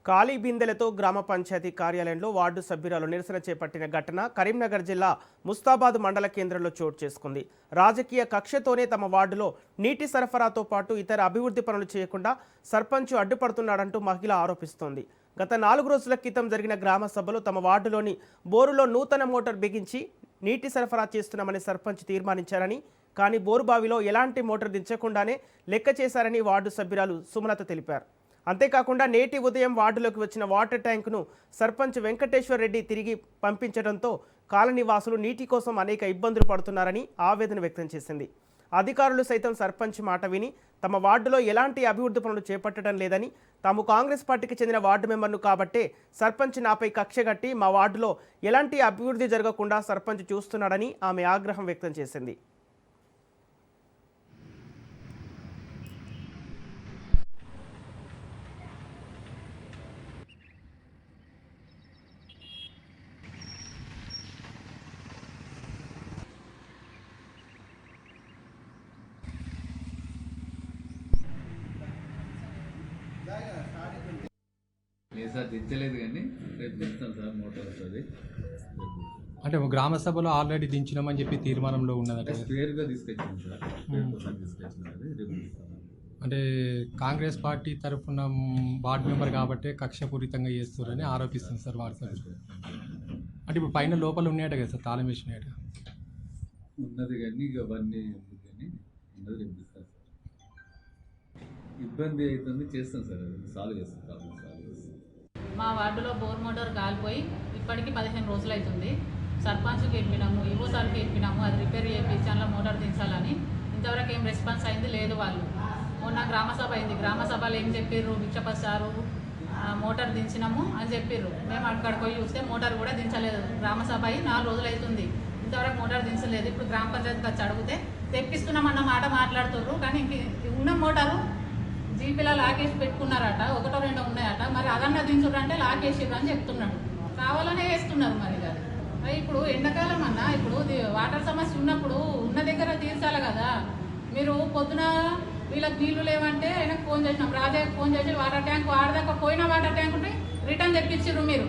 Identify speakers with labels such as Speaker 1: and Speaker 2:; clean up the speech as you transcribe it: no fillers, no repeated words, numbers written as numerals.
Speaker 1: ఖాళీ బిందెలతో గ్రామ పంచాయతీ కార్యాలయంలో వార్డు సభ్యురాలు నిరసన చేపట్టిన ఘటన కరీంనగర్ జిల్లా ముస్తాబాద్ మండల కేంద్రంలో చోటు చేసుకుంది. రాజకీయ కక్షతోనే తమ వార్డులో నీటి సరఫరాతో పాటు ఇతర అభివృద్ధి పనులు చేయకుండా సర్పంచ్ అడ్డుపడుతున్నాడంటూ మహిళ ఆరోపిస్తోంది. గత 4 రోజుల క్రితం జరిగిన గ్రామ సభలో తమ వార్డులోని బోరులో నూతన మోటార్ బిగించి నీటి సరఫరా చేస్తున్నామని సర్పంచ్ తీర్మానించారని, కానీ బోరుబావిలో ఎలాంటి మోటార్ దించకుండానే లెక్క చేశారని వార్డు సభ్యురాలు సుమలత తెలిపారు. అంతేకాకుండా నేటి ఉదయం వార్డులోకి వచ్చిన వాటర్ ట్యాంకును సర్పంచ్ వెంకటేశ్వర్ రెడ్డి తిరిగి పంపించడంతో కాలనీ వాసులు నీటి కోసం అనేక ఇబ్బందులు పడుతున్నారని ఆవేదన వ్యక్తం చేసింది. అధికారులు సైతం సర్పంచ్ మాట విని తమ వార్డులో ఎలాంటి అభివృద్ధి పనులు చేపట్టడం లేదని, తాము కాంగ్రెస్ పార్టీకి చెందిన వార్డు మెంబర్ను కాబట్టే సర్పంచ్ నాపై కక్షగట్టి మా వార్డులో ఎలాంటి అభివృద్ధి జరగకుండా సర్పంచ్ చూస్తున్నాడని ఆమె ఆగ్రహం వ్యక్తం చేసింది.
Speaker 2: లేదు సార్, దించలేదు కానీ రేపు దించుతాం సార్. మోటార్ వస్తుంది.
Speaker 3: అంటే గ్రామ సభలో ఆల్రెడీ దించినామని చెప్పి తీర్మానంలో ఉన్నదట.
Speaker 2: పేరుగా తీసుకొచ్చాం సార్, తీసుకొచ్చినది రేపు దిస్తాం.
Speaker 3: అంటే కాంగ్రెస్ పార్టీ తరఫున వార్డు మెంబర్ కాబట్టి కక్షపూరితంగా చేస్తున్నారని ఆరోపిస్తుంది సార్ వాట్సాప్. అంటే ఇప్పుడు పైన లోపల ఉన్నాయట కదా సార్, తాళం వేసినాయట.
Speaker 2: ఉన్నది కానీ ఇక అవన్నీ ఎందుకు కానీ ఉన్నది రేపు దిస్తాం సార్. ఇబ్బంది అవుతుంది, చేస్తాం సార్. అది సాల్వ్ చేస్తాం, ప్రాబ్లం సాల్వ్ చేస్తాం.
Speaker 4: మా వార్డులో బోర్ మోటార్ కాలిపోయి ఇప్పటికీ 15 రోజులు అవుతుంది. సర్పంచ్కి చెప్పినాము, ఈవో సార్కి చెప్పినాము, అది రిపేర్ చేయించి అందులో మోటార్ దించాలని. ఇంతవరకు ఏం రెస్పాన్స్ అయింది లేదు. వాళ్ళు మొన్న గ్రామ సభ అయింది. గ్రామ సభలో ఏం చెప్పారు, భిక్షపసారు మోటార్ దించినాము అని చెప్పారు. మేము అక్కడికి పోయి చూస్తే మోటార్ కూడా దించలేదు. గ్రామ సభ అయి 4 రోజులు అవుతుంది, ఇంతవరకు మోటార్ దించలేదు. ఇప్పుడు గ్రామ పంచాయతీకి వచ్చి అడిగితే తెప్పిస్తున్నామన్న మాట మాట్లాడుతున్నారు, కానీ ఉన్న మోటారు జీపీలో లాకేసి పెట్టుకున్నారట. 1, 2 ఉన్నాయట. మరి అదన్నా దించురంటే లాకేసిర్రు అని చెప్తున్నాడు. కావాలనే వేస్తున్నారు. మరి ఇప్పుడు ఎండాకాలం అన్నా ఇప్పుడు వాటర్ సమస్య ఉన్నప్పుడు ఉన్న దగ్గర తీర్చాలి కదా. మీరు పొద్దున వీళ్ళకి నీళ్లు లేవంటే ఆయనకు ఫోన్ చేసినాం, రాజాకి ఫోన్ చేసి వాటర్ ట్యాంక్ వాడదాకా పోయిన వాటర్ ట్యాంక్ ఉంటే రిటర్న్ తెప్పించారు మీరు.